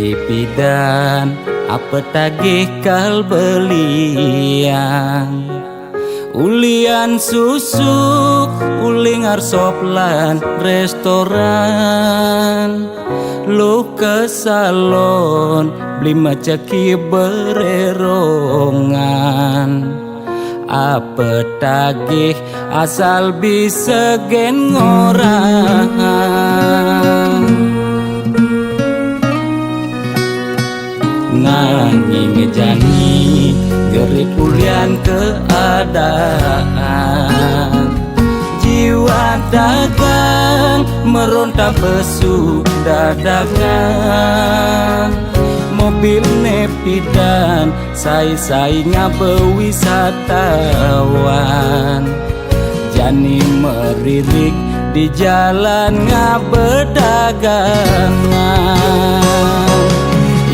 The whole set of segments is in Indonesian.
Ipidan apa tagih kal belian ulian susuk uling arsop lan restoran lu ke salon beli macaki bererongan apa tagih asal bisa gen ngorang nanging janji geri pulian keadaan jiwa dagang meronta besu dadakan mobil nepidan sai ngabe wisatawan jani meririk di jalan ngabe dagangan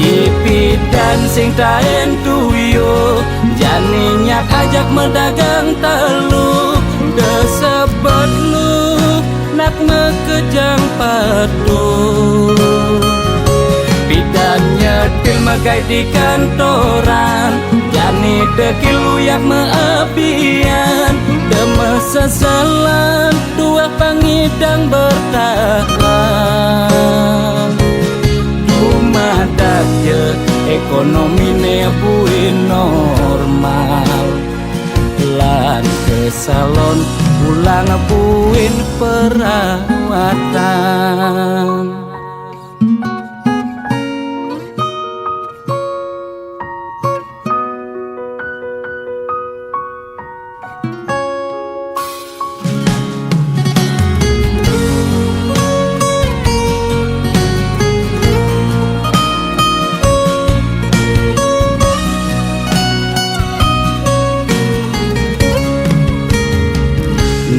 ipidan sing taen tuyo jani nyak ajak medagang telu desebet lu nak mekejang padu pidan nyetil magai di kantoran jani dekil luyak meabian deme seselan dua pangidang bertahan rumah dakje ekonomi ne buin normal lan ke salon pulang buin perawatan.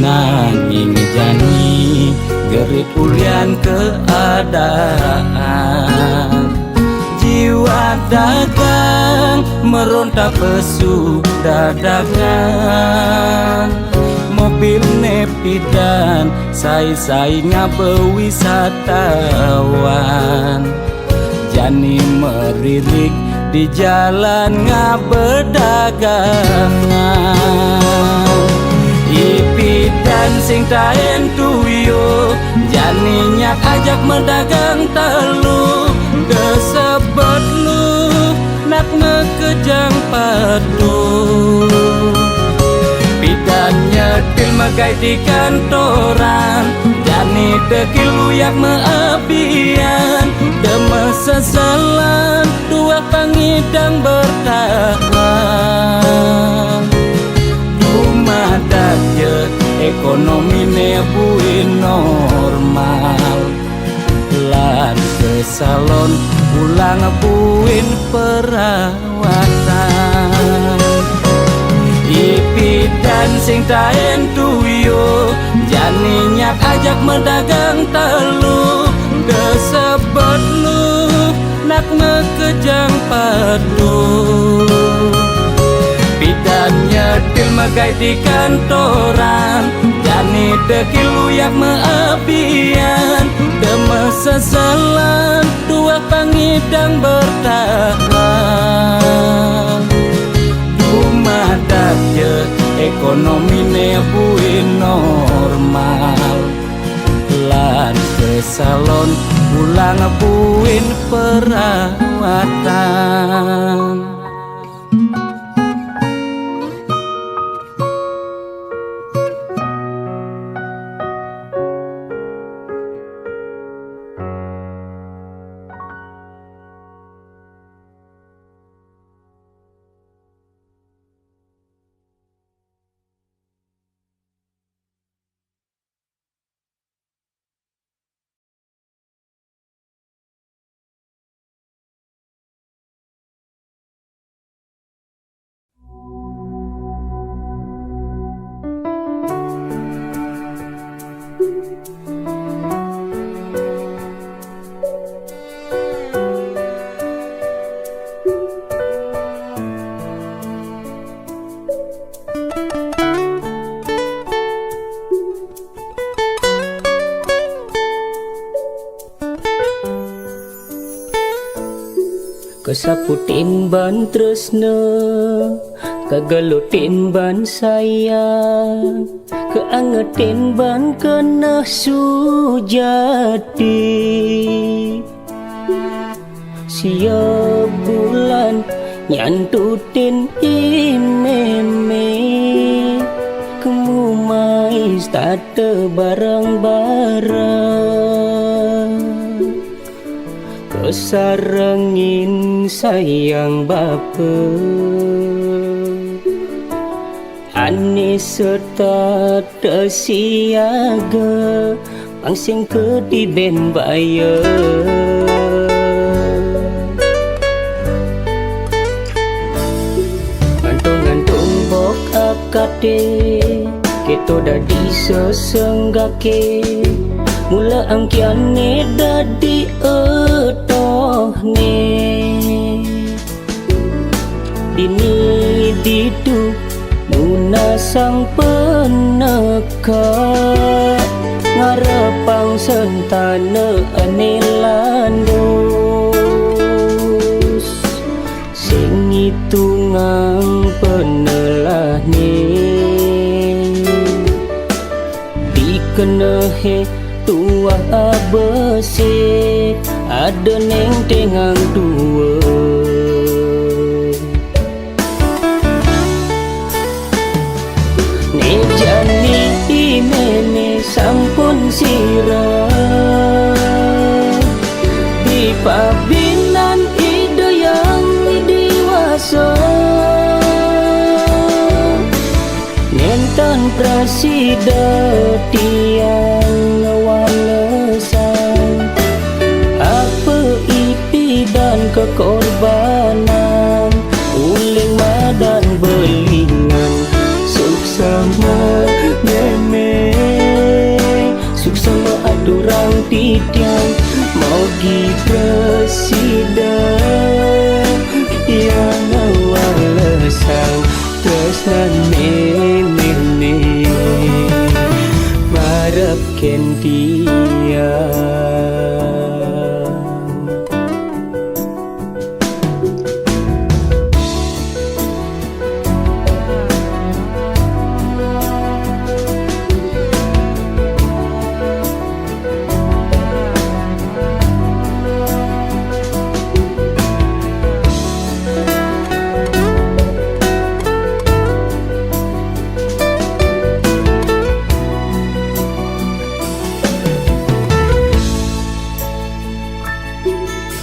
Nanging jani geri pulian keadaan jiwa dagang meronta pesu dadakan mobil nepidan sai ngabe wisatawan jani meririk di jalan ngabe dagangan ipidan sing taen tuyo jani nyak ajak medagang telu desebet lu nak mekejang padu pidan nyetil magai di kantoran jani dekil luyak meabian deme seselan dua pangidang bertahan rumah dakje ekonomi ne buin normal lan ke salon pulang buin perawatan ipidan sing taen tuyo jani nyak ajak medagang telu desebet lu nak mekejang padu pidan nyetil magai di kantoran jani dekil luyak meabian deme seselan dua pangidang bertahan rumah dakje ekonomi ne buin normal lan ke salon pulang buin perawatan. Kesaputin ban tresna, kegelutin ban sayang, keangetin ban kena sujati. Siap bulan nyantutin imeme, kemumais tata barang-barang. Kesarengin sayang bapa, ane serta tersiaga, pangsing ketiben bayar. Gantung-gantung bok akade, keto dadi sesenggake, mula angkiane dadi etohne. Dini didu nuna sang peneka, ngarepang sentana anelandos. Sing itungang penelah ni dikenehe tua besi, ada neng tengang dua. Ne jani imene sampun sirah, di pabinan ide yang dewasa. Nentan prasida tiang ngawalesan, apa ipi dan kekorbanan, uling madan belingan. Suksama meme, suksama adurang titiang, mau gi presiden yang ngawalesan. Tresnan meme marap kendia.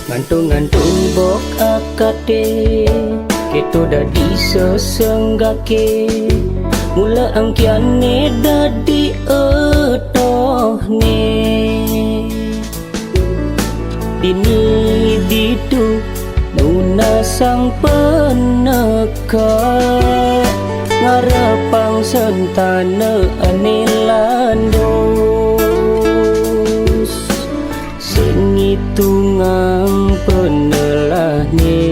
Ngantung-ngantung bok akade, keto dadi sesenggake, mula angkiane dadi etohne. Dini didu nuna sang peneka, ngarepang sentana anelandos. Sing itungang penelah ni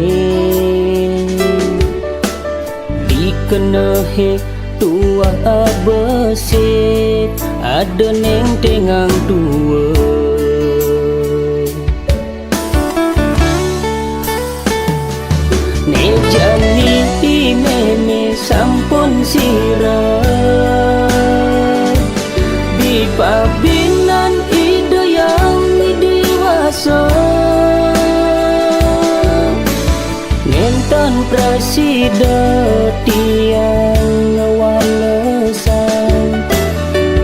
dikenehe tua besi, ada neng tengang dua. Ne jani imene sampun sirah, di pabinan ide yang dewasa. Nentan prasida tiang ngawalesan,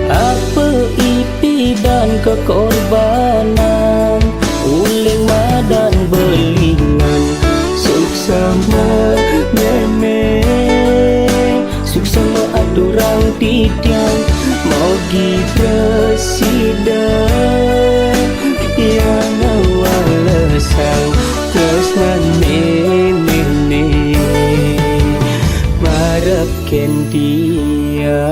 apa ipi dan kekorbanan, uling madan belingan. Suksama meme, suksama adurang titiang, mau gi presiden yang ngawalesan. Tresnan meme marap kendia.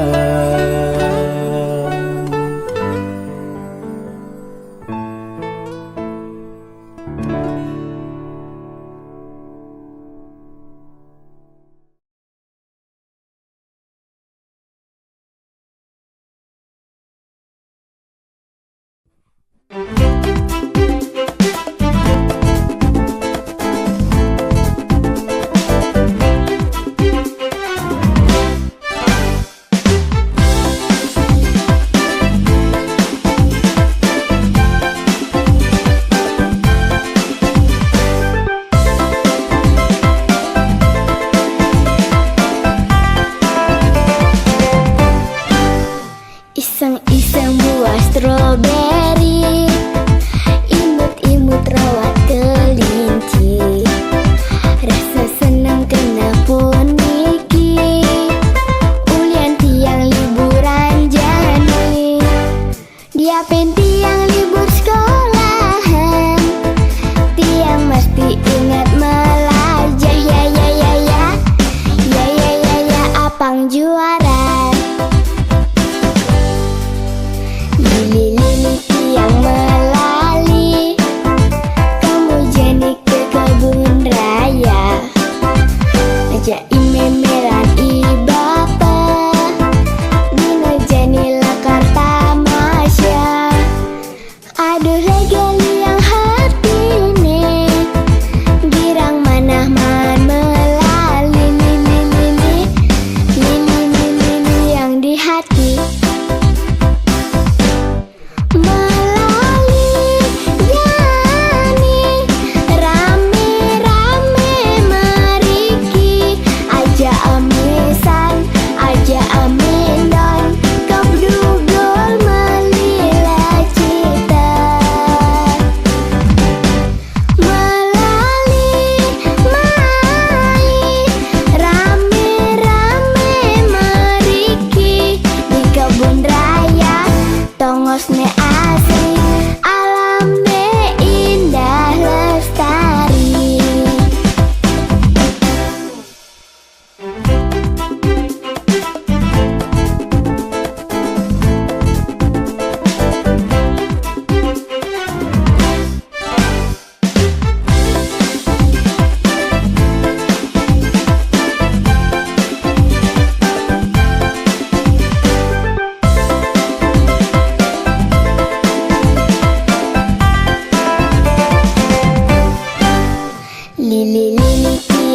Lili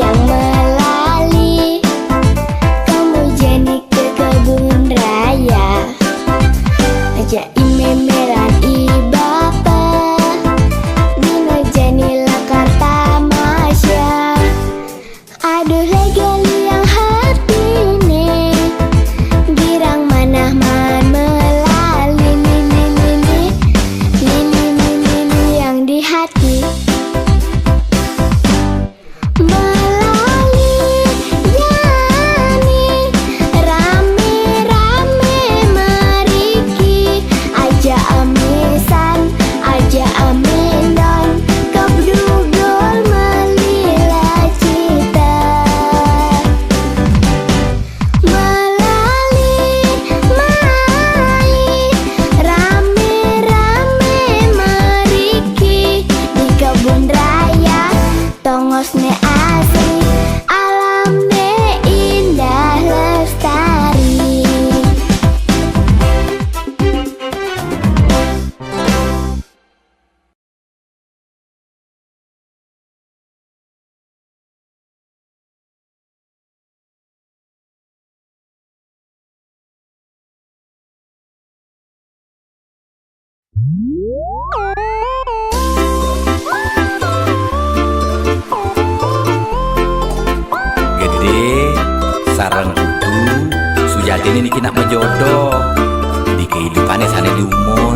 yang melali, kamu jadi ke kebun raya, ajak imemelan i bapa, dino janilah karta masya. Aduh legali yang hati ini, girang manah man melali, lili yang di hati. Tongosne asri, alamne indah lestari. Sarang kudu sujatine niki nak menjodoh di kehidupannya sana di umur.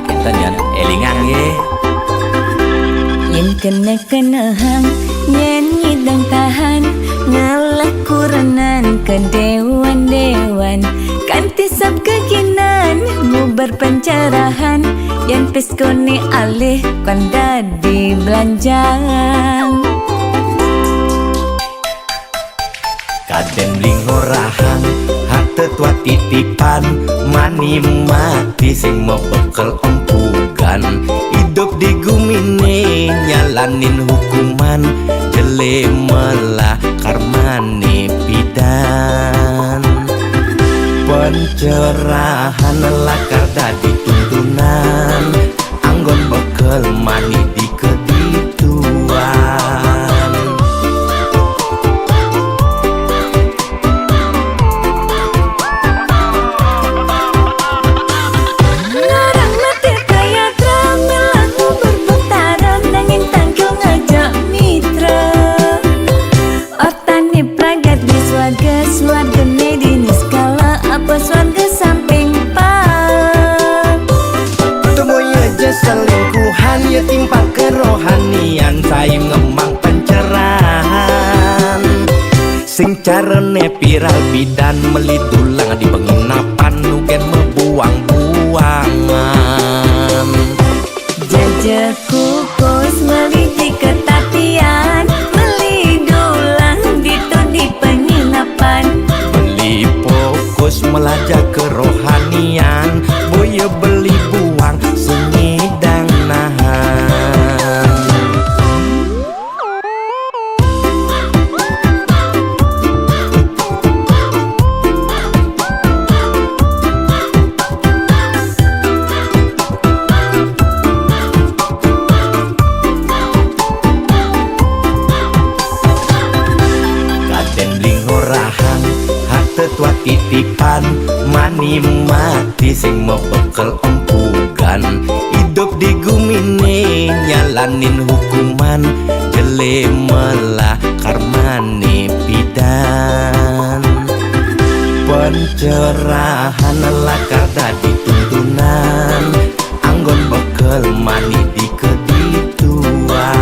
Kita jangan elingan ye. Yen kena-kenahang nyanyi dan tahan, ngalah kuranan ke dewan-dewan, kanti sab kekinan ngubar pencerahan, yen peskone alih kanda di belanjang. Kaden blingorahan hate tua titipan, mani mati sing mau bekel empugan, hidup di gumine nyalanin hukuman, jele melah karmane pidan. Pencerahan lakar dadi tuntunan, anggon bekel mani di kedituan. Swarga medini skala apa swarga samping pak. Temoya aja selingkuhan ya timpa kerohanian, sayang ngemang pencerahan. Sing carane viral bidan melidulang di penginapan, nugen mebuang-buangan. Jajak kukus meliti ketatian, melidulang ditu di penginapan. Beli fokus melajak kerohanian, boya beli buang sengidang nahan. Tua titipan, mani mati sing mau bekel empugan, hidup di gumine nyalanin hukuman, jele melah karmane pidan. Pencerahan lakar dadi tuntunan, anggon bekel mani di kedituan.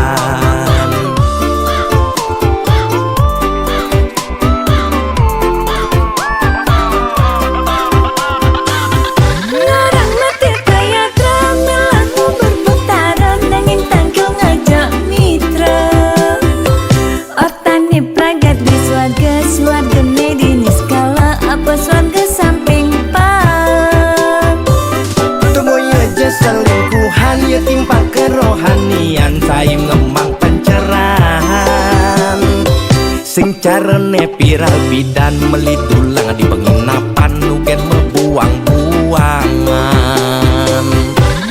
Swarga medini skala apa swarga samping pak. Temoya aja selingkuhan ya timpa kerohanian, sayang ngemang pencerahan. Sing carane viral bidan melidulang di penginapan, nugen mebuang-buangan.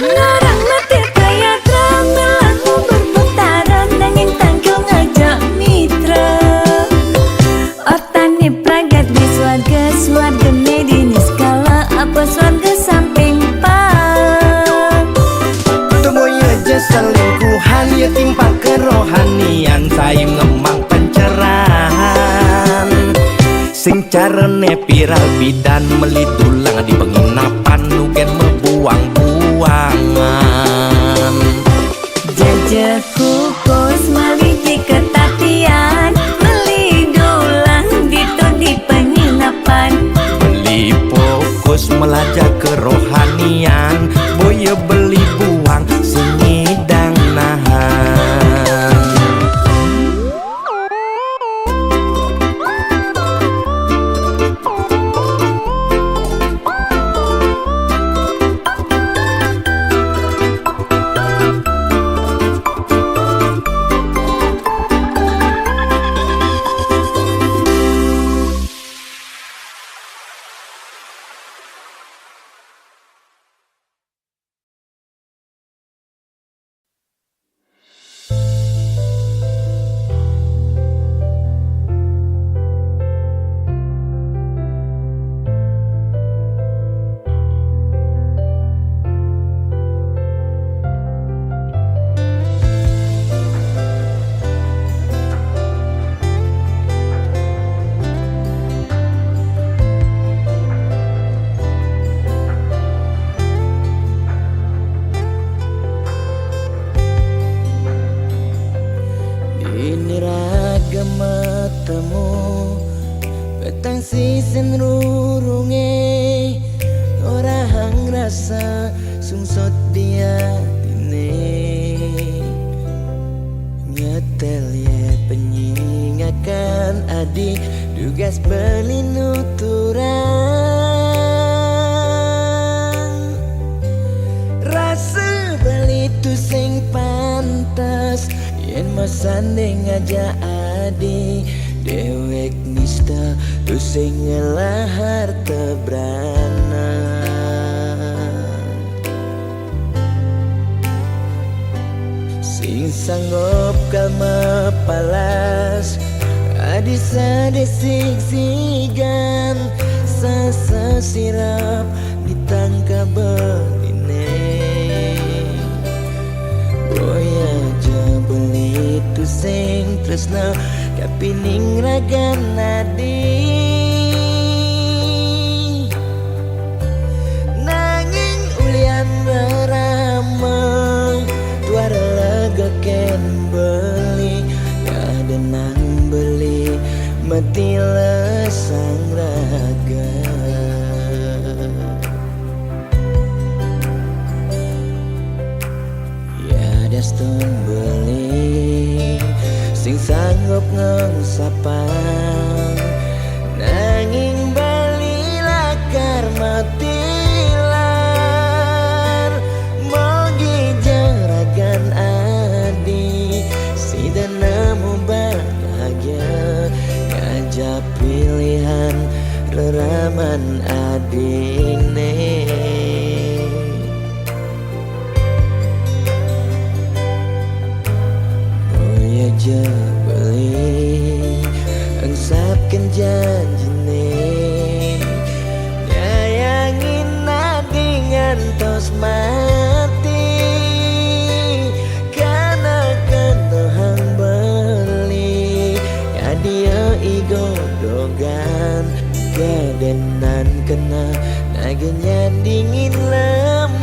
Ngarang mati kaya drama lagu berputaran, nanging tanggung kerohanian sayung ngemang pencerahan sing carane viral bidan meli tulang di penginapan nugen mebuang-buangan Jajak kukus meliti ketatian beli dulang dito di penginapan beli fokus melajak kerohanian boya beli buang sing ngidang nahan petang sisen rurunge ora hang rasa sungsot dia tine nyetel ye penyingakan adik dugas beli nuturang rasa beli tu sing pantas yen masanding aja adik dewek nista tu sing ngelahar tebrana sing sanggup kalma palas adisa desik sigan sasa sirap ditangka beline boya aja beli tu sing tresna kapining ragan nadi nanging ulian beramang tuara lega ken beli ada nang beli mati lesang raga ya daston beli sing sanggup ngengsapang nanging bali lakar matilar mogi jaragan adi si nemu bahagia ngajak pilihan reraman adine aja beli engsapkan janjine nyayangin nadi ngantos mati karena kendohang beli ya dia igodogan kedenan kena nagenya dingin lembu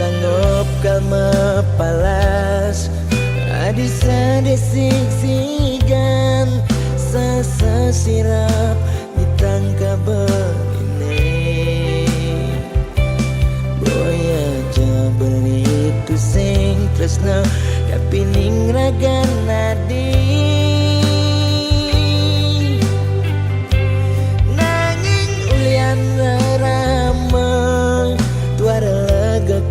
sanggup kalma palas adisa desik sigan sasa sirap ditangka beline boya aja beli tu sing tresna kapining ragan nadi nanging ulian ramah tuara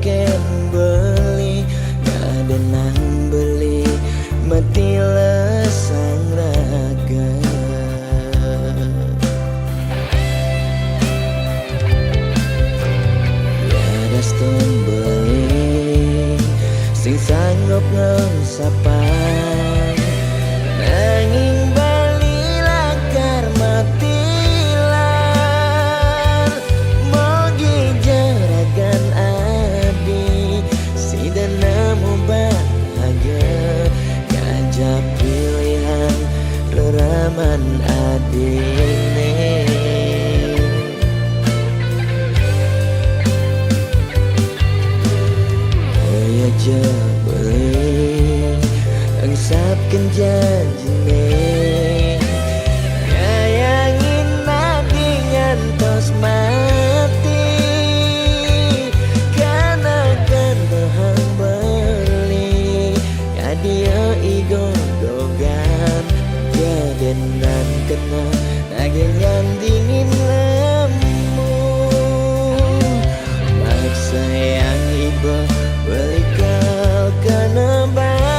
ken beli ada nang beli mati lesang raga ya Gaston beli sing sanggup ngesapan nanging bali lakar matilan mogi jaragan adi si nemu bahagia ngajak pilihan reraman adine. Aja beli angsapkan janjine ngayangin nadi ngantos mati karena kan bahang beli ngadia igodogan jadenan kena nagengan dingin lemu maksa yang iba belikal kena bayar.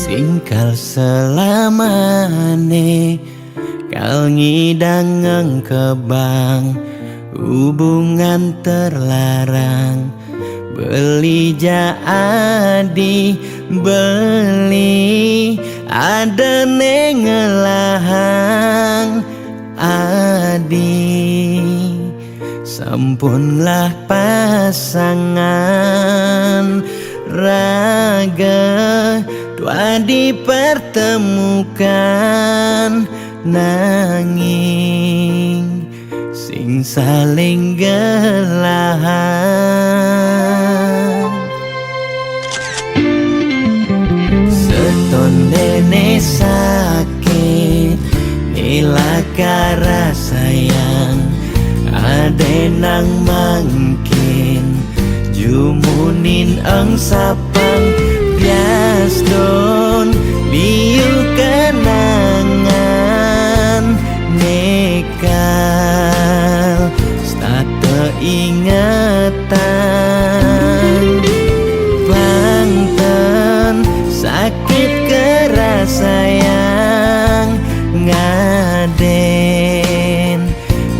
Singkal selamane kal ngidang kebang hubungan terlarang beli jadi beli ada nengelahang adi sampunlah pasangan raga dua dipertemukan nanging sing saling gelahan seton dene sakit nilakara sayang adenang mangkin jumunin ang sapang Gaston liu kenangan nekal stata ingatan bangten sakit keras sayang ngaden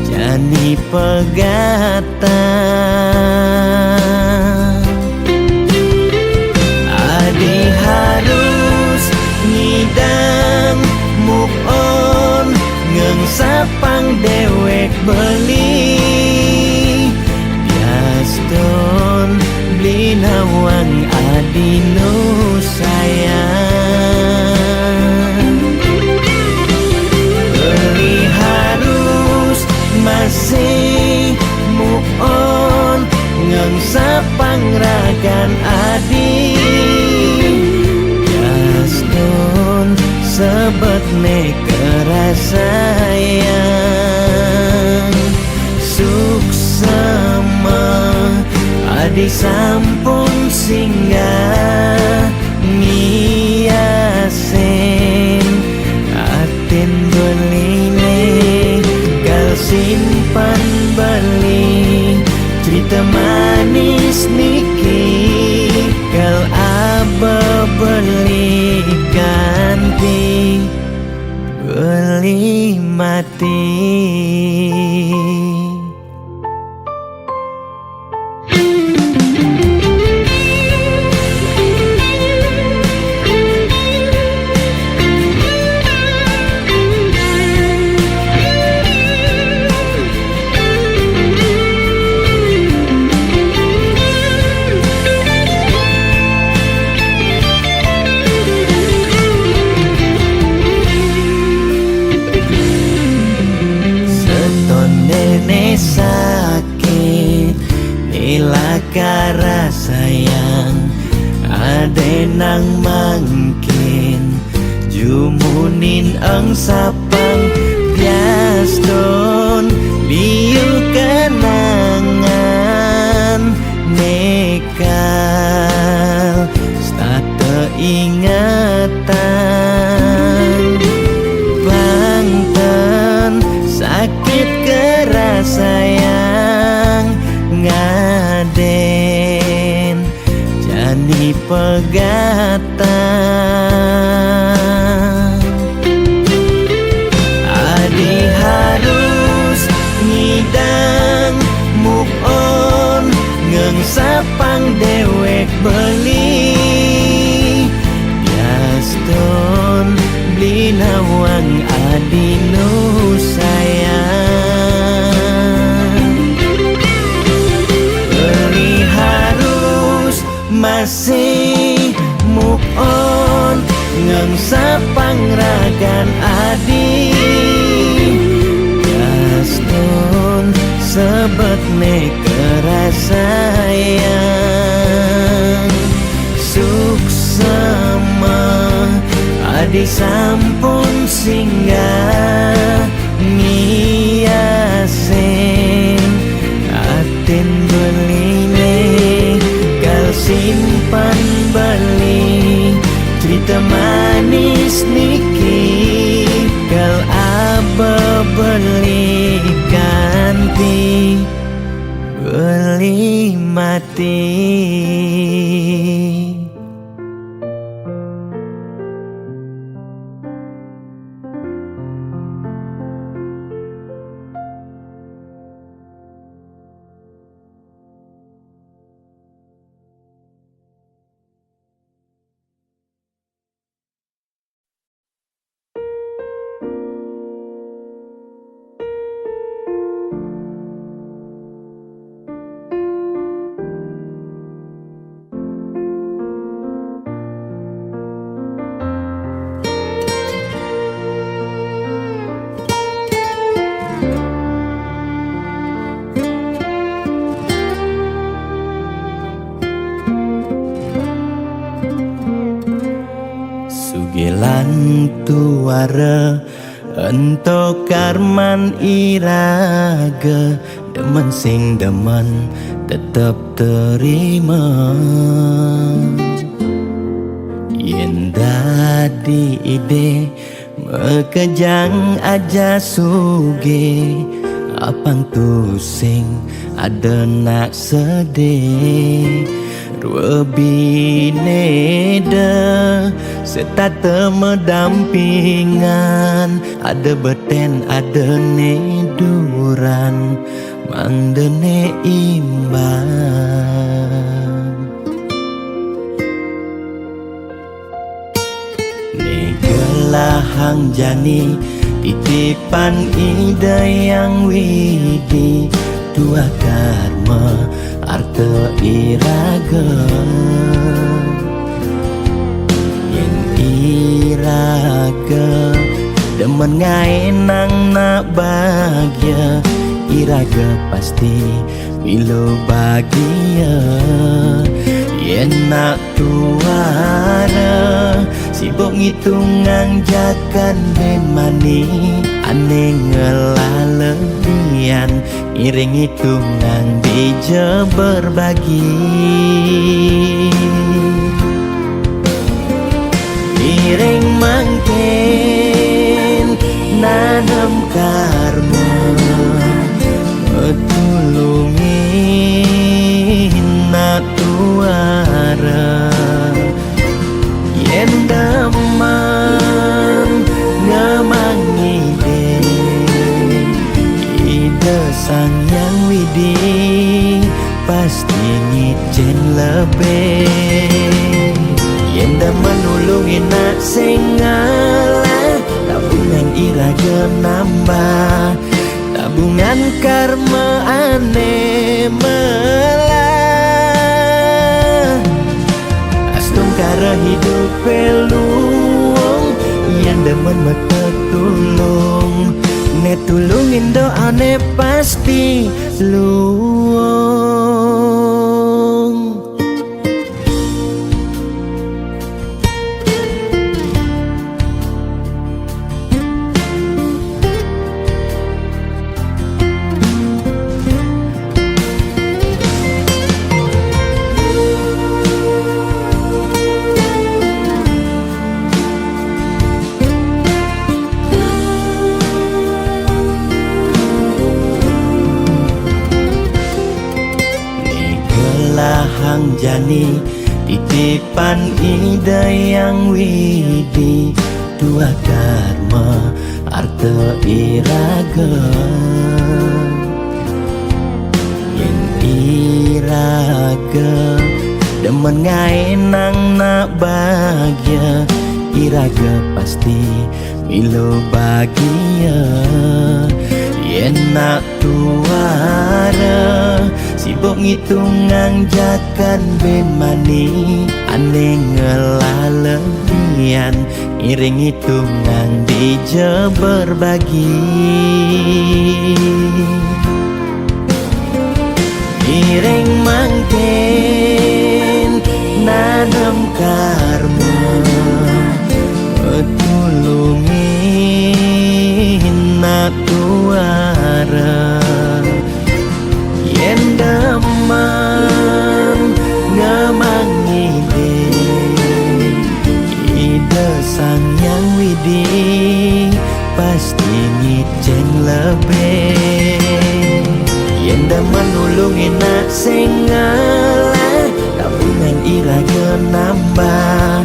jani pegatan adi harus ngidang move on ngengsapang dewek beli Gaston beli nawang adi nu sayang beli harus masih move on ngengsapang ragan adi Gaston sebet kerasayang suksema adi sampun singgah ngiasen aten beline kal simpan beli cerita manis niki kal aba beli ganti beli mati. ang sapang biaston liu kenangan nekal starte ingatan Banten sakit keras sayang ngaden jadi pegatan Adi harus ngidang move on ngengsapang dewek beli biaston beli nawang adi nu sayang beli harus masih move on ngengsapang ragan adi biaston sebet ne kerasayang suksema adi sampun singgah ngiasen aten beline kal simpan beli cerita manis niki kal aba beli ganti beli mati Sugelan tuara ento karman iraga demen sing demen tetep terima yen dadi ide mekejang aja suge apang tu sing ada nak sedih Dua bineda serta temedampingan ada beten ada neduran mangdene imbang negelahang jani titipan ide yang widi dua karma arte iraga yang iraga demen ngaenang nak bahagia iraga pasti bilo bahagia yen nak tuara sibuk ngitungang jakan ben mani ane ngelalebian iring hitungan bija berbagi iring mangken nanam karma metulungin nak tuara yen daman ngamangi ide sang yang widi pasti ngicen lebih yen daman nulungin nak sing ngalah tabungan iraga nambah tabungan karma ane melah astung kara hidup peluang yang demen mata tulung ne tulungin doane pasti luang layani titipan ide yang widi dua karma arta iraga yen iraga demen ngai nang nak bahagia iraga pasti milo bahagia yen nak tuara sibuk ngitungan jakan ben mani ane ngelalebian iring hitungan dija berbagi iring mangken nanam karma betulungin nak tuara yen demam ngemang ide sang yang widi pasti ngicen lebih yen demen nulungin nak sing ngalah tabungan iraga nambah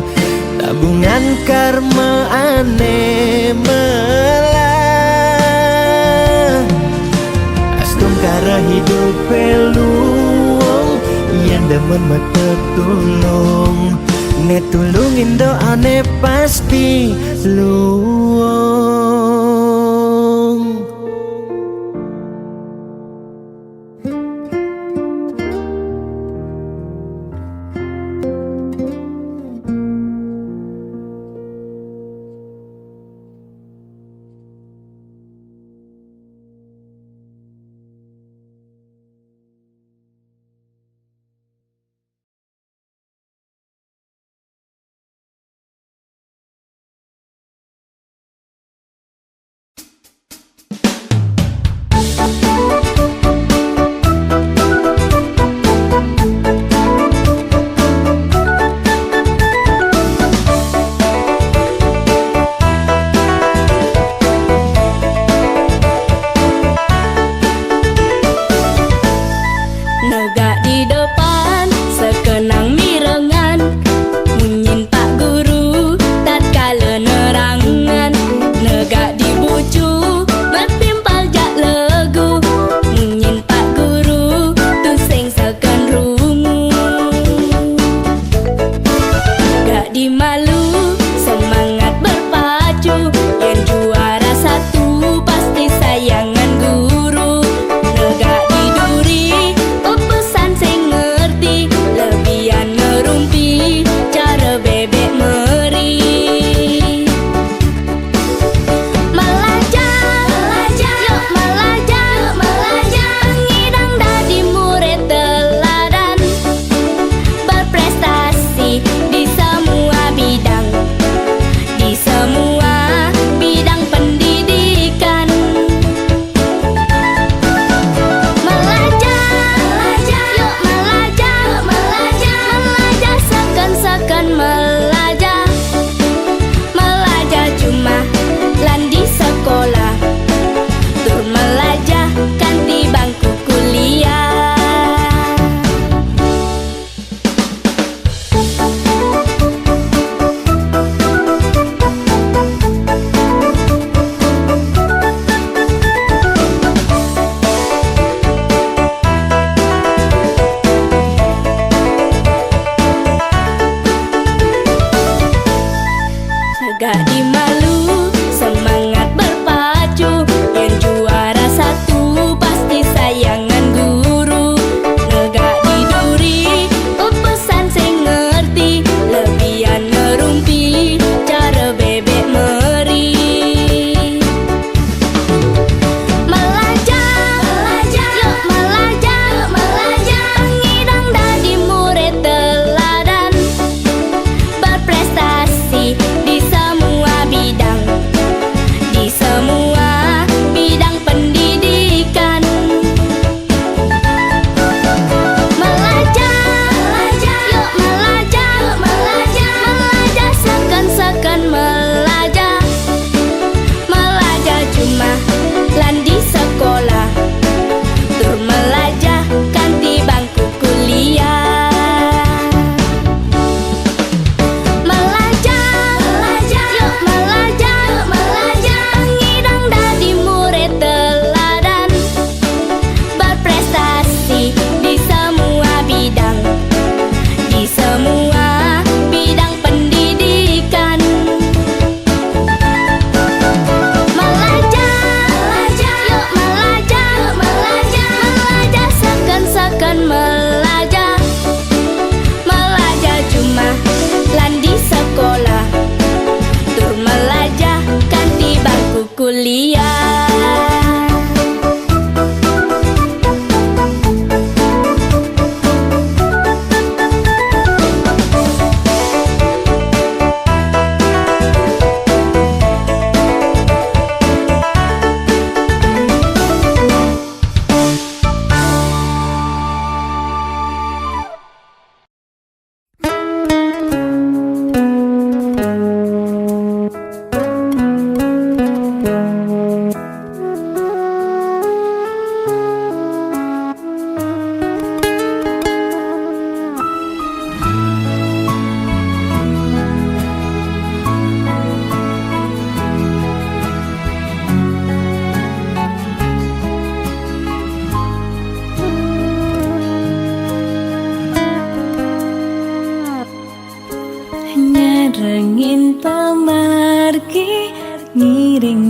tabungan karma ane melah astum kara hidup peluang yang demen mata tulung ne tulungin doane pasti luang.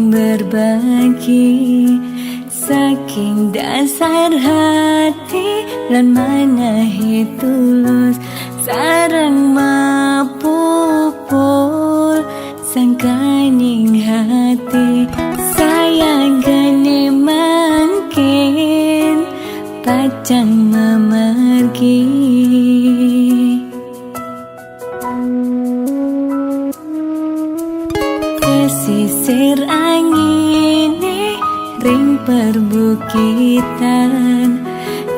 berbagi saking dasar hati lan manahi tulus sareng mapupul sangkaning hati sayang gane mangkin pacang memergi. Pesisir angine ring perbukitan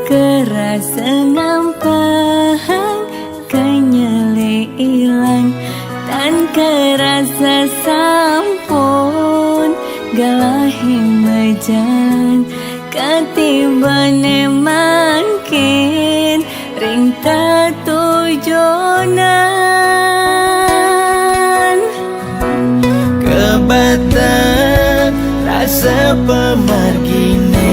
kerasa ngampang kenyele ilang tan kerasa sampun galahi majan katibane mangkin ring tatujonan Kebata rasa pemargine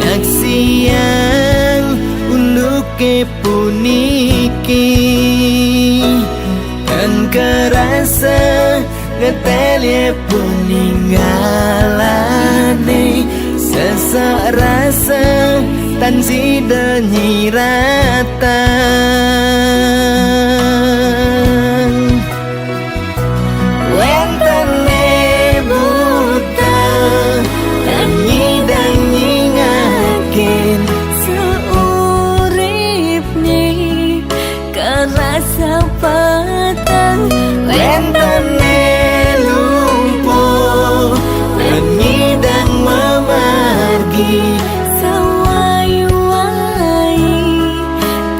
Yaksian uluke puniki Dan kerasa ngetelye puninggalane Sesak rasa tan sida nyiratan Wentene buta dan nyidang nyingakin seurip nih kerasa petang Wentene lumpuh dan nyidang memargi sawai-wai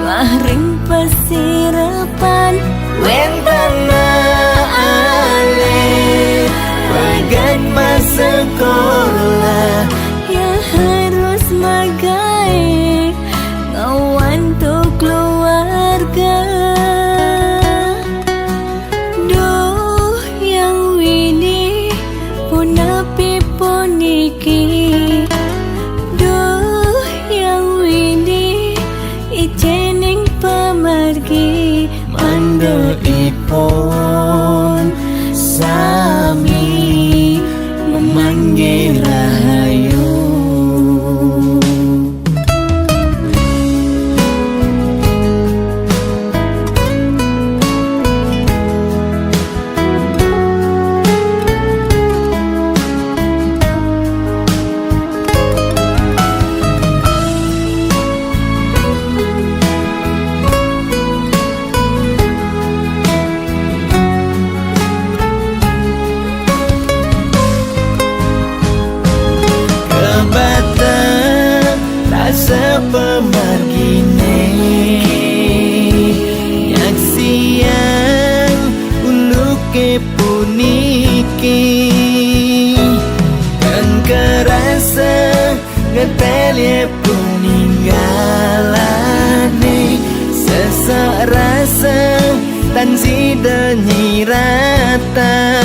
telah ring pesirapan Wentana ale bagat masa sekolah ya harus magai ngawan tuh keluarga. Duh yang wini punapi puniki duh yang wini ijening pemargi Manda ipon sami memanggil rahayu sepemargine Yaksian uluke puniki Dan kerasa ngetelye puninggalane Sesak rasa tan sida nyiratan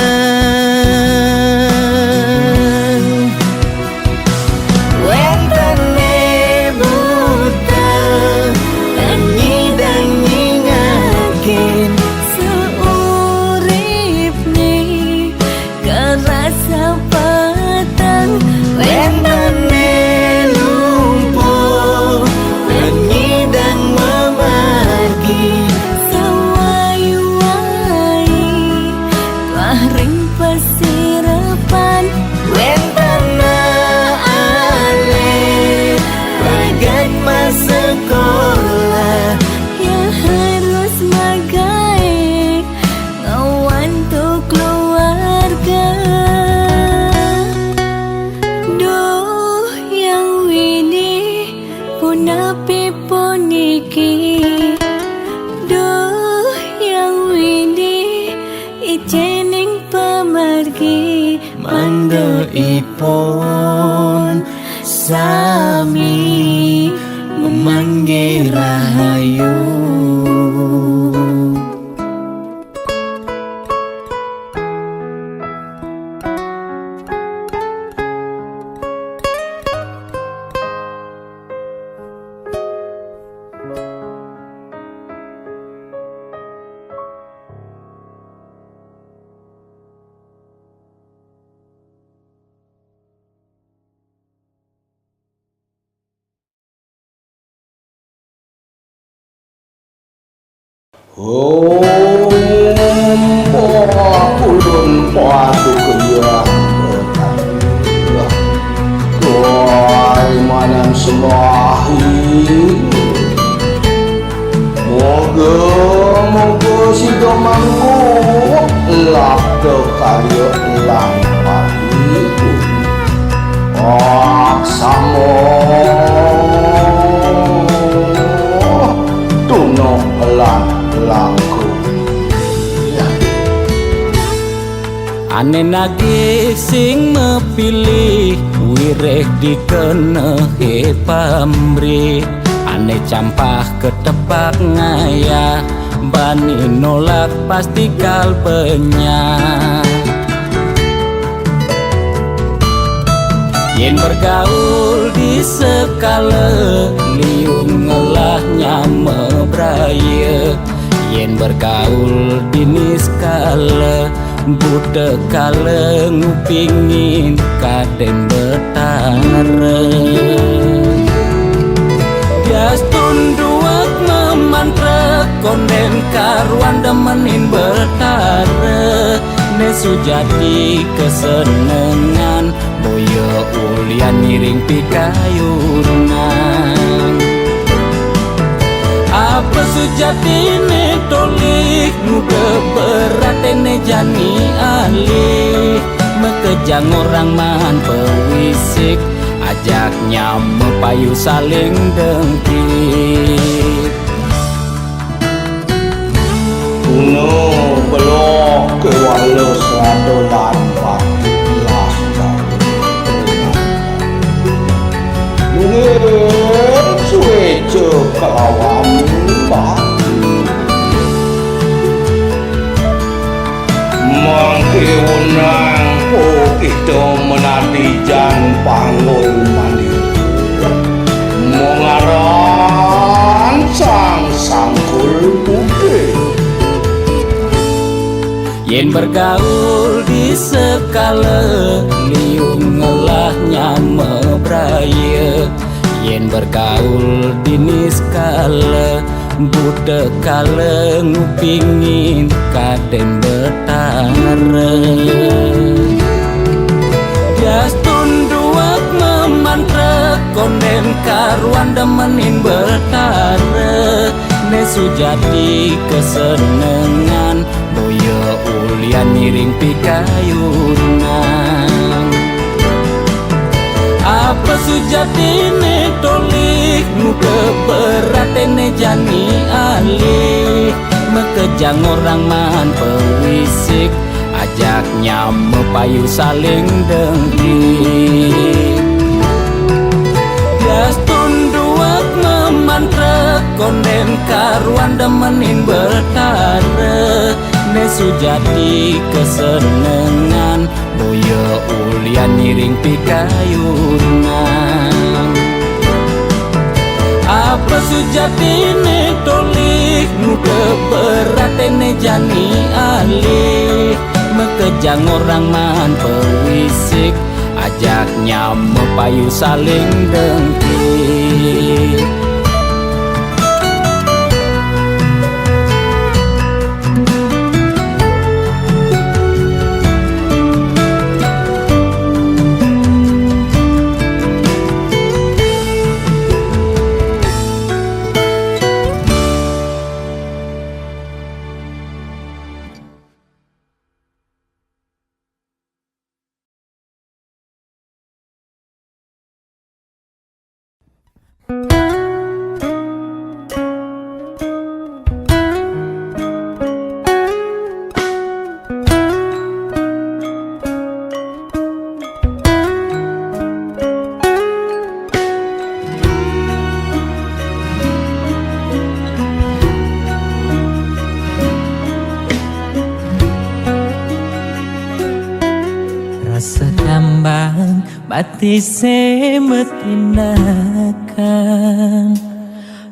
Wentene buta dan nyidang nyingakin seurip nih kerasa petang Wentene lumpuh dan nyidang memargi sawai-wai telah ring pesirapan Wentana ale bagat masa sekolah ya harus magai ngawan tuh keluarga. Duh yang wini punapi puniki duh yang wini ijening pemargi Manda ipon sami memanggil rahayu Oh, ulun padu kejang Tuai manam selahi Moga si domangku lap karya lang padu Aksamo tunok langku Ane nagih sing mepilih wireh dikenehe pamrih Ane campah ketepak ngayah bani nolak pasti kalpenya Yen bergaul di sekala liung ngelahnya mebraya Yen bergaul di niskala buta kala ngupingin kaden betara Bias tunduak memantra konden karuan demenin betara Nesu jadi kesenengan boyo ulian miring pikayunan Apa sujati ne tolik muda berat ne jani alih Mekejang orang man pewisik ajaknya mepayu saling dengkit No belok ke walau seradolan Patilah Mungkin suejo kelawam batu Mangkiunang itu menadijan panggul mandiku Mengaran sangkul putih Yen bergaul di sekala liung ngelahnya mebraya Yen bergaul di niskala buta kala ngupingin kaden betara Bias tunduak memantra konden karuan demenin betara Nesu jadi kesenengan boyo ulian miring pikayunan Apa sujati ne tolik muka berat ne jani alih Mekejang orang man pewisik ajaknya mepayu saling dengkit Bias tunduak memantra konden karuan demenin betara Nesu jadi kesenengan boyo ulian miring pikayunan Apa sujati ne tolik muka berat ne jani alih Mekejang orang man pewisik ajaknya mepayu saling dengkit Hati semetinakan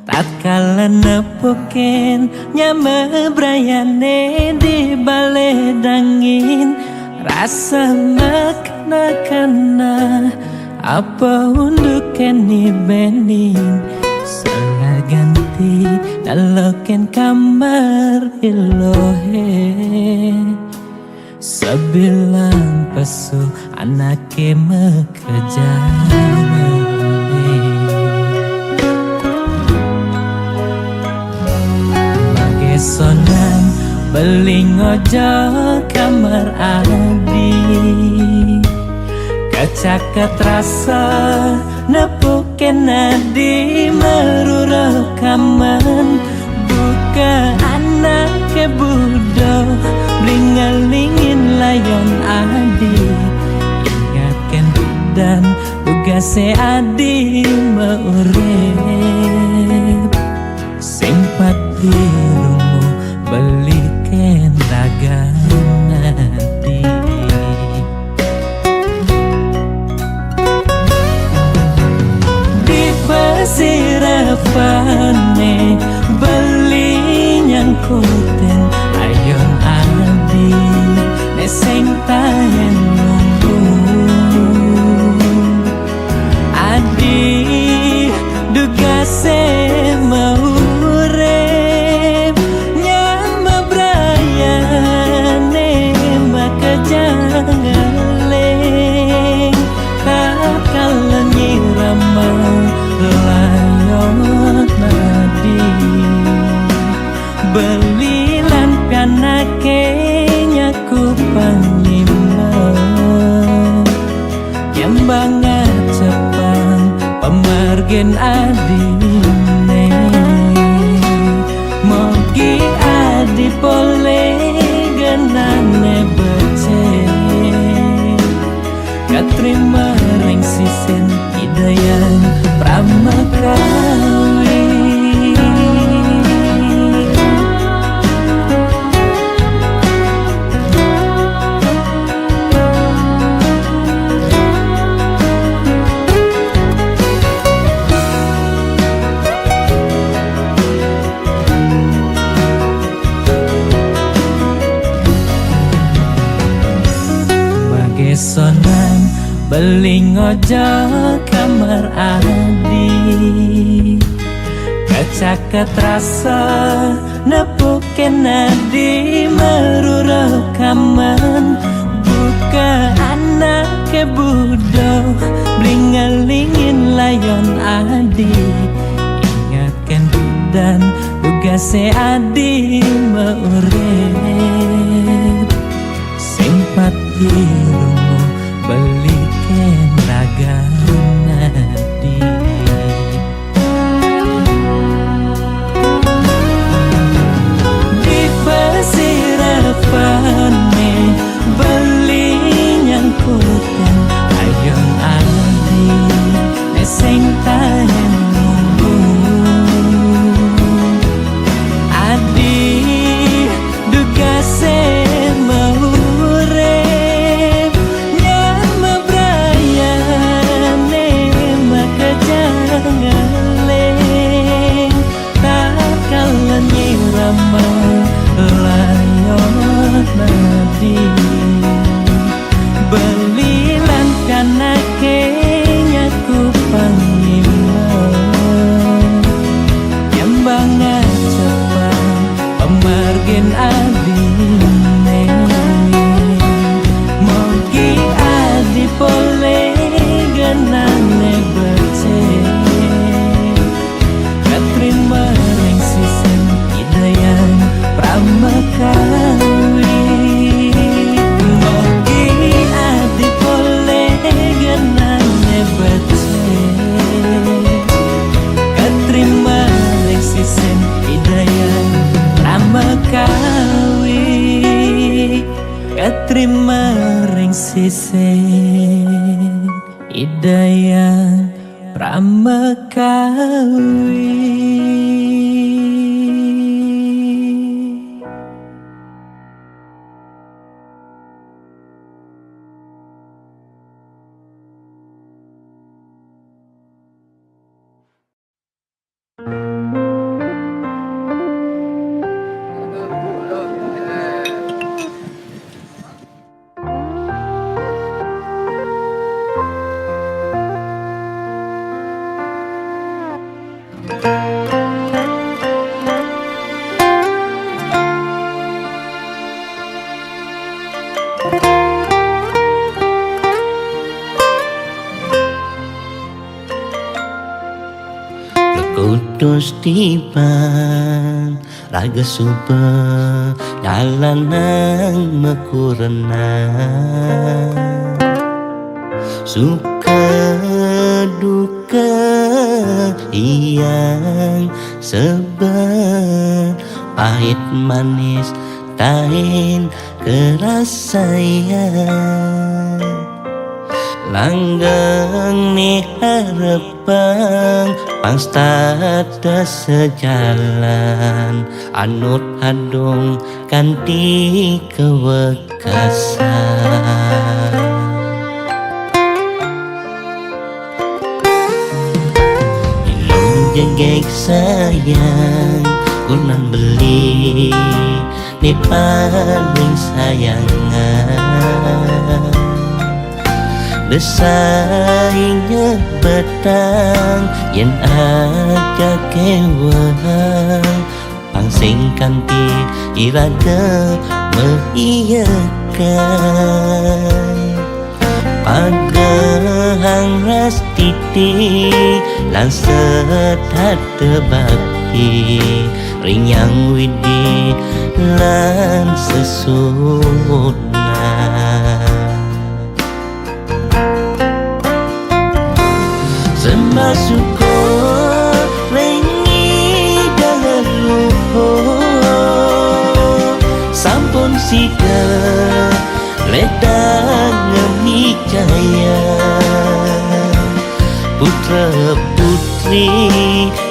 tatkala nepoken nyama brayane di bale dangin rasa makna-kana apa untuk keni bening salah ganti Nalokin kamar ilohe Sebilang pesu anake mekejane Magesonan beling ojo kamar adi Kacaka terasa nepukin nadi merurah kaman Buka anak ke budo Blingalingin layon adi Ingatkan dan tugasnya adi meurip Simpat dirimu belikan raga nadi Di pasirapane beli nyangkutin ayon adi neseng tahen nunggu adi duga se maurep nyang mabrayane maka jangaleng tak kalan nyirama layot nadi belilan pianake nyaku panglima Nyambangan cepang pemargen adine Mogi adi pole genane becek Katrima ring sisin hidayan pramakawi Sonan beling ojo kamar adi Kacaka terasa nepukin nadi merurah kaman Buka anak ke budo Blingalingin layon adi Ingatkan dan tugasnya adi meurip Simpat dirimu belikan raga nadi Di pasirapane beli nyangkutan ayong adi neseng tahen nunggu adi duga se layot nadi belilan kanake nyaku panglima Nyambangan cepang pemargen adine Mogi adi pole genane becek Katrima ring sisen hidayan pramakawi Mogi adi pole genane becek Katrima ring sisen hidayan pramakawi Katrima ring sisen hidayan pramakawi Pados tiban raga suba dalan nang mekurena suka duka yang sebar pahit manis tain kerasaian langgeng ni harapan pangstada sejalan anut hadung kanti kewekasan ilung jegek sayang kunan beli ni paling sayangan desaingnya betang yen aja kewang pangsing kanti iraga mengiyakan pagahang ras titi lan setat bakti rinyang widi lan sesuna semasuko rengi dalam luhur sampun sida ledang ngemi jaya putra putri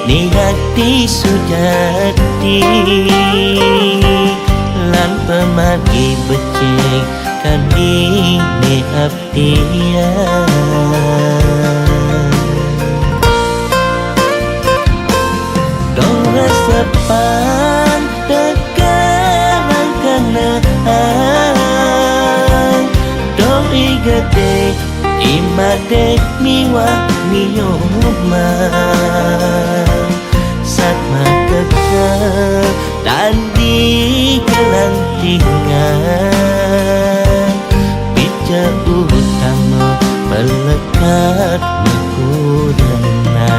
ni hati sujati lan pemargi becik kadi ni abdian sepan tekan kenaan doi gede imade miwa mioma saat mata dan di kelantingan bija utama melekat mekudana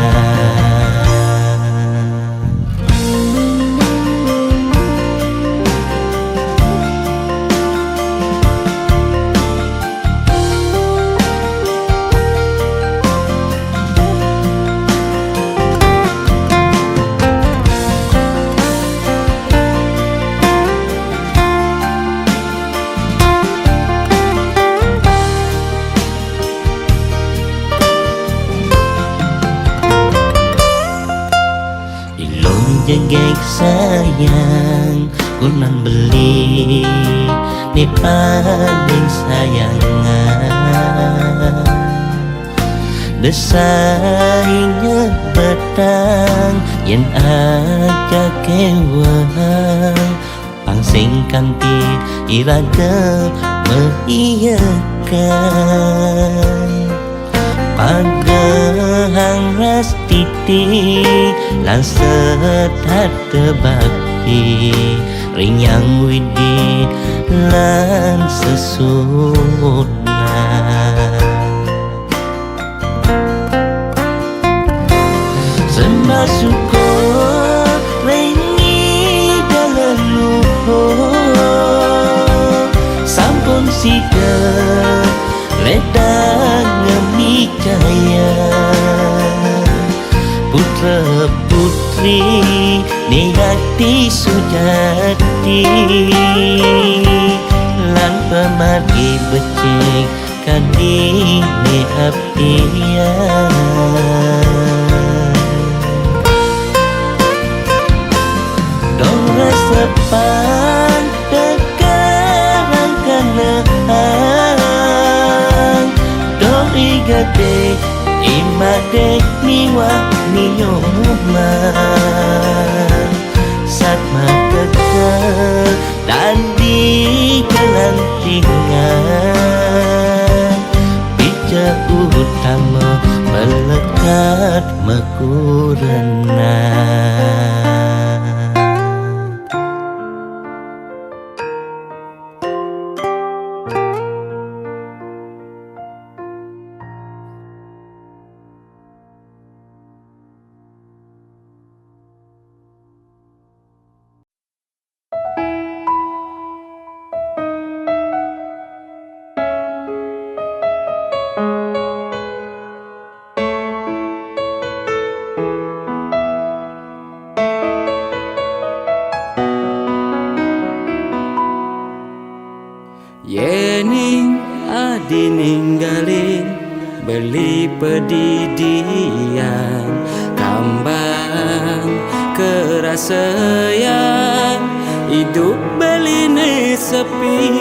jegek sayang kunan beli ni paling sayangan desaingnya betang yen aja kewang pangsing kanti iraga mengiyakan pagahang ras titi lan setat bakti rinyang widi lan sesuna semasuko rengi dalam luhur sampun sida ledang ngemi jaya putra putri ni hati sujati lan pemargi becik kadi ni abdian dora sepan tekan kenaan doi gede imade miwa minyoma saat mata dan di kelantingan bija utama melekat mekudana Yening adi ninggalin beli pedidian kambang kerasayan hidup beline sepi.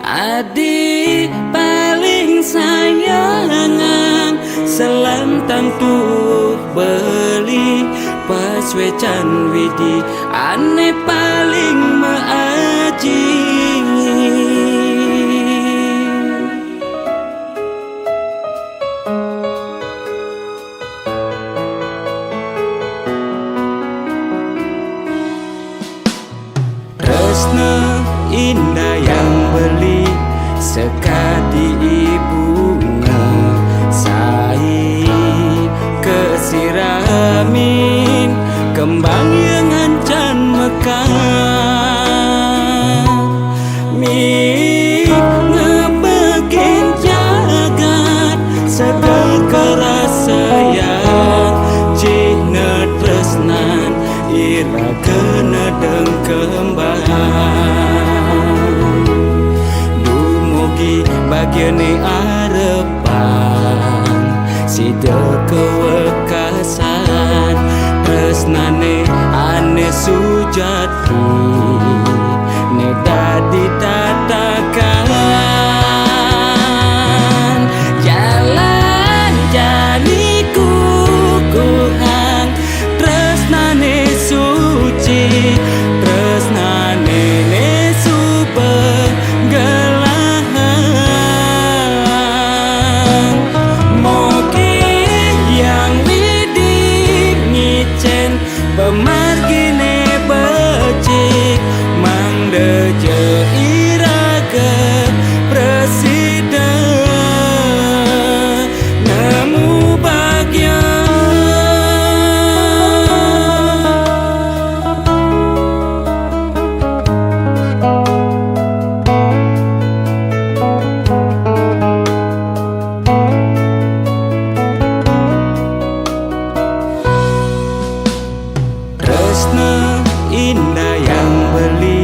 Adi paling sayangan selantang tuh beli pas wecan widi ane paling maaji. Tresna indah yang beli sekadi ibunya sai kesiramin kembang yang ancan mekar mi ngebagian jagat segel kerasayang cina tresnan ira kena deng kembang dumugi bagiane arepan sida kewekasan tresnane ane sujati ne dadi tatakan jalan jani kukuhang tresnane suci tresnane ne super gelahan moki yang widik ngicen pemargine becik mangdeje iraga presiden nemu bagian. Tresna indah yang beli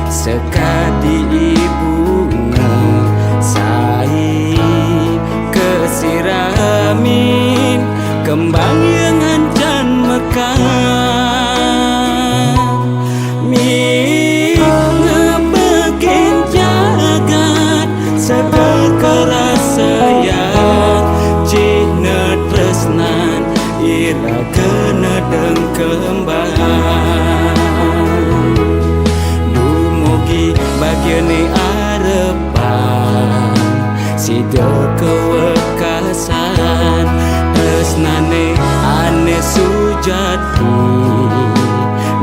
sekadi ibunya sai kesiramin kembang yang ancan mekar mi ngebagian jagat segel kerasayang cina tresnan ira kena deng kembang dumugi bagiane arepan sida kewekasan tresnane ane sujati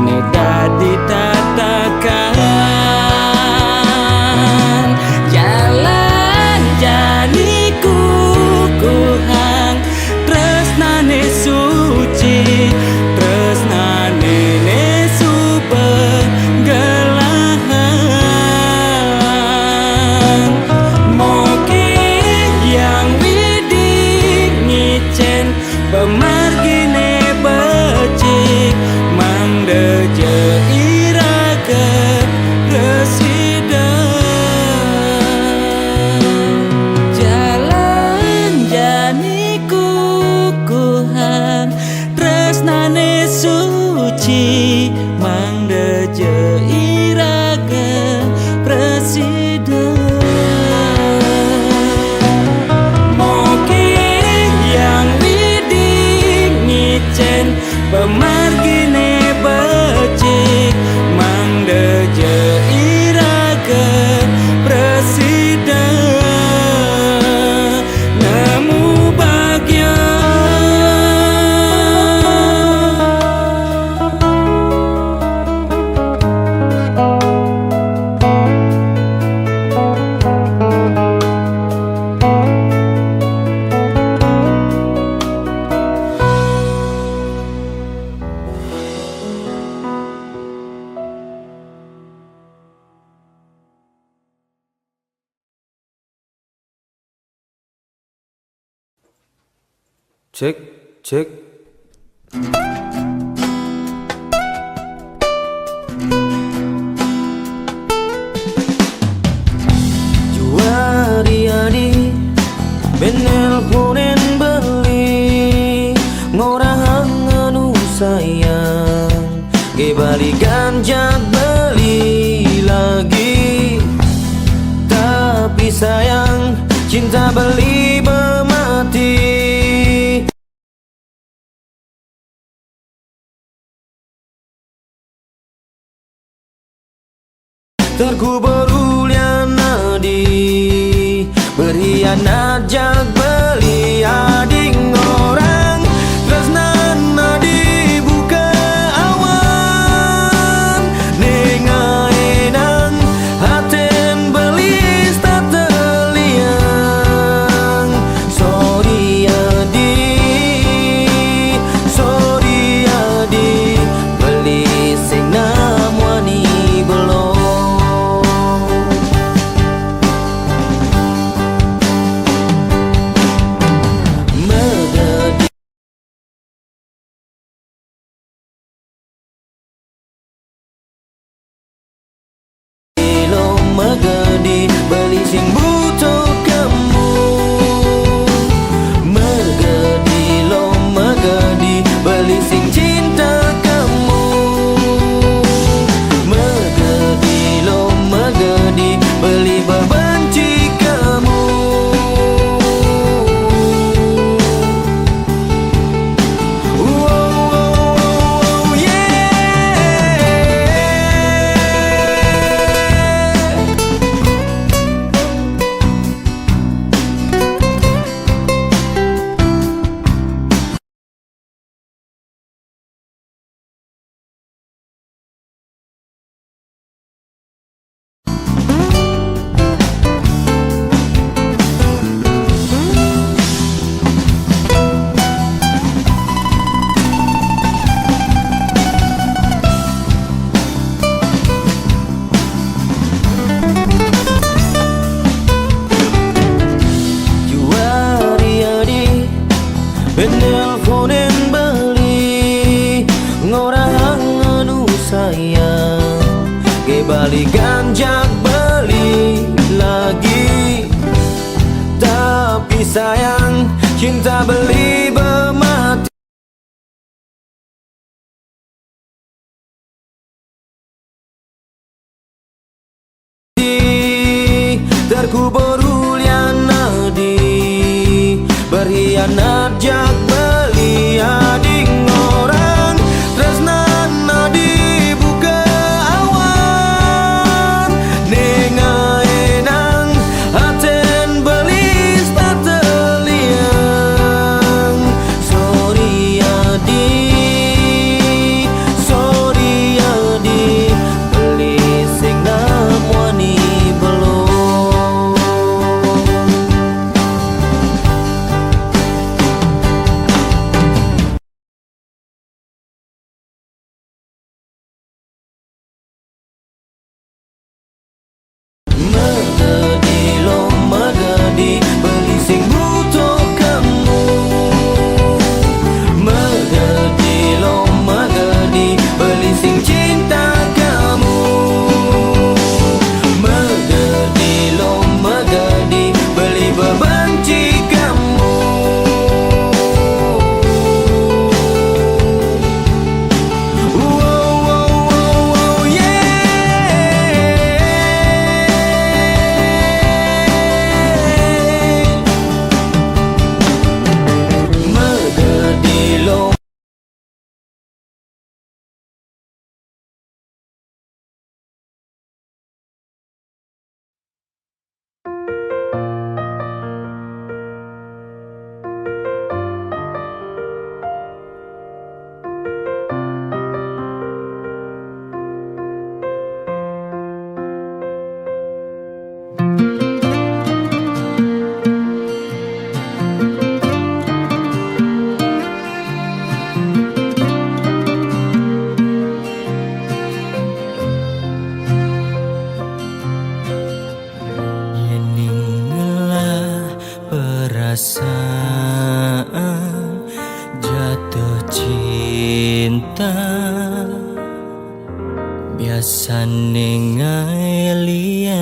ne dadi tatakan jalan jani kukuhang tresnane suci tresnane ne super gelahan moki Cek, cek. Juari-adi benelponen beli ngorang anu sayang gebalikan jak beli lagi tapi sayang cinta beli bermati terkubur ulian nadi berhianat jak beli ading orang tresnan nadi buka awan nenga enang haten belis tak terliang sorry adi beli sing namwani belum megedi beli sing butuh kamu megedi lo megedi beli sing cinta kamu megedi lo megedi beli bebenci kamu benelponen beli ngorang anu sayang gebalikan jak beli lagi tapi sayang cinta beli bermati terkubur ulian nadi berhianat jak beli ading orang tresnan nadi buka awan nenga enang haten belis tak terliang sorry adi beli sing namwani belum megedi lo megedi beli sing butuh kamu megedi lo megedi beli sing cinta kamu megedi lo megedi beli bebenci kamu megedi lo perasaan biasane ngeliang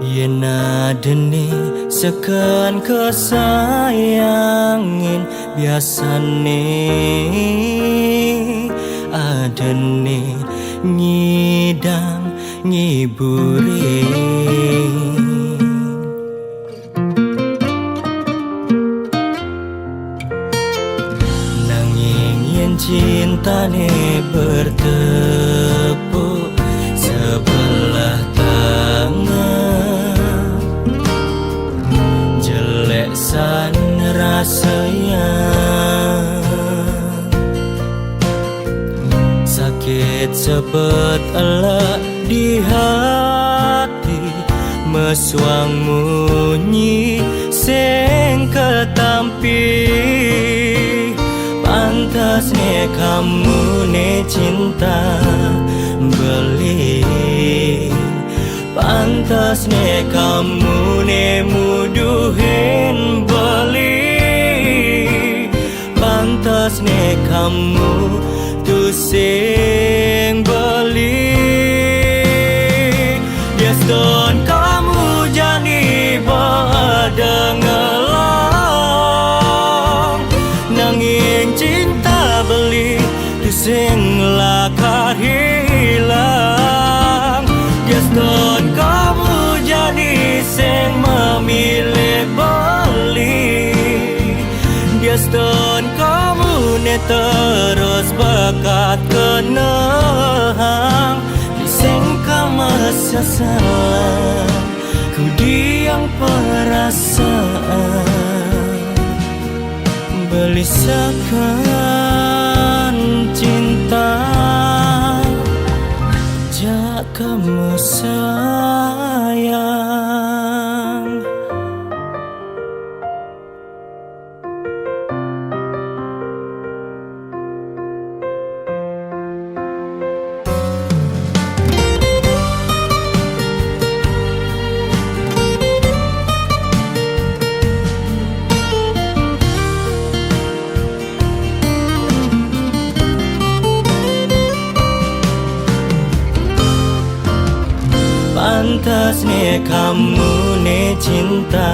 yen adene seken kesayangin biasane adene ngidang ngiburin cintane bertepuk sebelah tangan jelek san rasanya sakit sepet elak di hati mesuang munyi sing ketampi pantasnya kamu ne cinta beli pantasnya kamu ne muduhin beli pantasnya kamu tuh sing beli yes don kamu jani badengelang nanging cinta beli tu sing lakar hilang yes don kamu jadi sing memilih beli yes don kamu ne terus bakat kenang di sing kamasa salah ku diam perasaan belisakan cinta jak kamu sayang pantasnya kamu ne cinta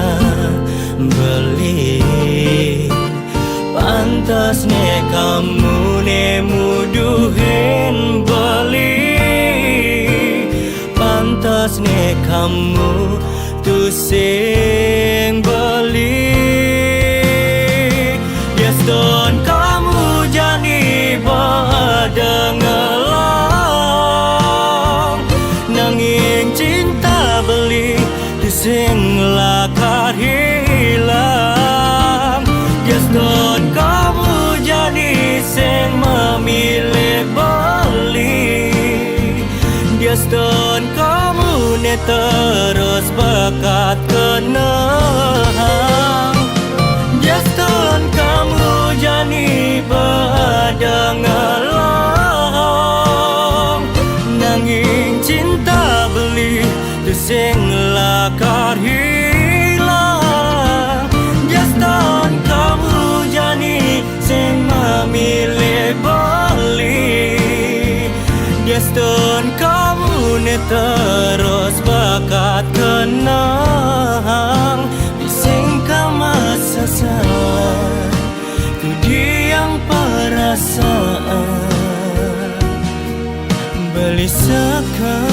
beli pantasnya kamu ne muduhin beli pantasnya kamu tuh sing beli yes don kamu jani badengelang nanging cinta beli tu sing lakar hilang yes don kamu jadi sing memilih beli yes don kamu ne terus bakat kenang yes don kamu jadi badengelang nanging cinta beli tu sing lakar hilang yes don kamu jadi sing memilih beli yes don kamu ne terus bakat kenang di sing kamasa salah ku diam perasaan belisakan